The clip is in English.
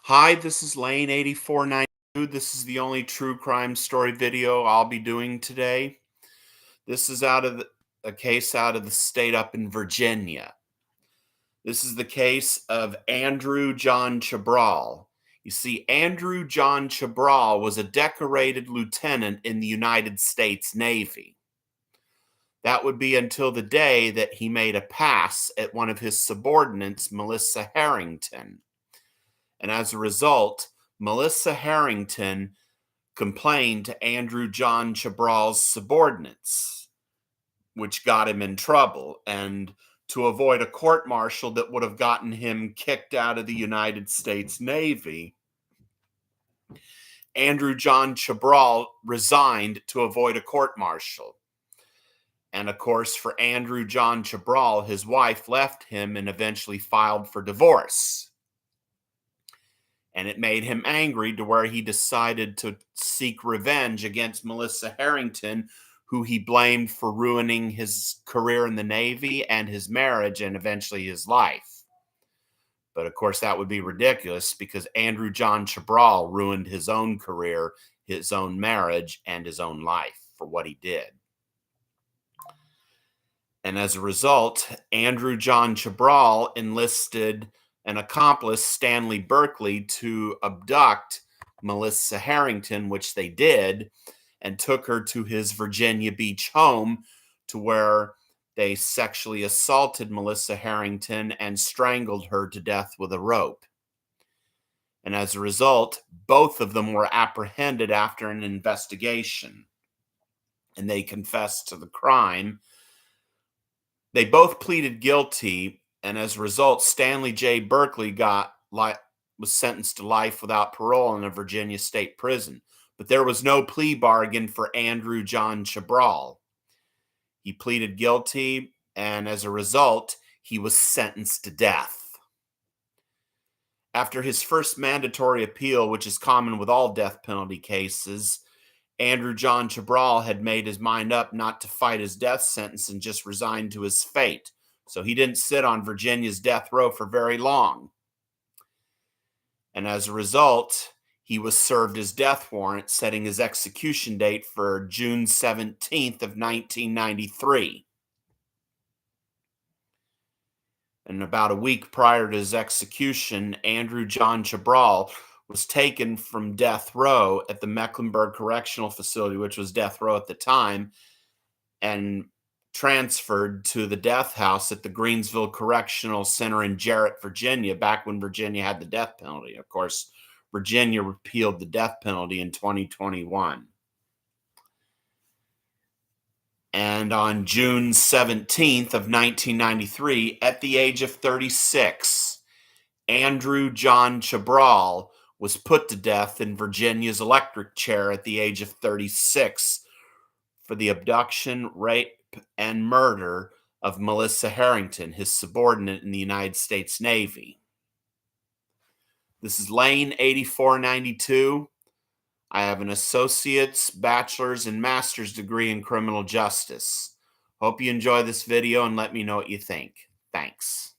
Hi, this is Lane 8492. This is the only true crime story video I'll be doing today. This is a case out of the state up in Virginia. This is the case of Andrew John Chabrol. You see, Andrew John Chabrol was a decorated lieutenant in the United States Navy. That would be until the day that he made a pass at one of his subordinates, Melissa Harrington. And as a result, Melissa Harrington complained to Andrew John Chabrol's subordinates, which got him in trouble. And to avoid a court martial that would have gotten him kicked out of the United States Navy, Andrew John Chabrol resigned to avoid a court martial. And of course, for Andrew John Chabrol, his wife left him and eventually filed for divorce. And it made him angry to where he decided to seek revenge against Melissa Harrington, who he blamed for ruining his career in the Navy and his marriage and eventually his life. But of course, that would be ridiculous because Andrew John Chabrol ruined his own career, his own marriage, and his own life for what he did. And as a result, Andrew John Chabrol enlisted an accomplice, Stanley Berkeley, to abduct Melissa Harrington, which they did, and took her to his Virginia Beach home, to where they sexually assaulted Melissa Harrington and strangled her to death with a rope. And as a result, both of them were apprehended after an investigation, and they confessed to the crime. They both pleaded guilty, and as a result, Stanley J. Berkeley was sentenced to life without parole in a Virginia state prison. But there was no plea bargain for Andrew John Chabrol. He pleaded guilty, and as a result, he was sentenced to death. After his first mandatory appeal, which is common with all death penalty cases, Andrew John Chabrol had made his mind up not to fight his death sentence and just resigned to his fate. So he didn't sit on Virginia's death row for very long. And as a result, he was served his death warrant, setting his execution date for June 17th of 1993. And about a week prior to his execution, Andrew John Chabrol was taken from death row at the Mecklenburg Correctional Facility, which was death row at the time, and transferred to the death house at the Greensville Correctional Center in Jarrett, Virginia, back when Virginia had the death penalty. Of course, Virginia repealed the death penalty in 2021. And on June 17th of 1993, at the age of 36, Andrew John Chabrol was put to death in Virginia's electric chair at the age of 36 for the abduction, rape, and murder of Melissa Harrington, his subordinate in the United States Navy. This is Lane 8492. I have an associate's, bachelor's, and master's degree in criminal justice. Hope you enjoy this video and let me know what you think. Thanks.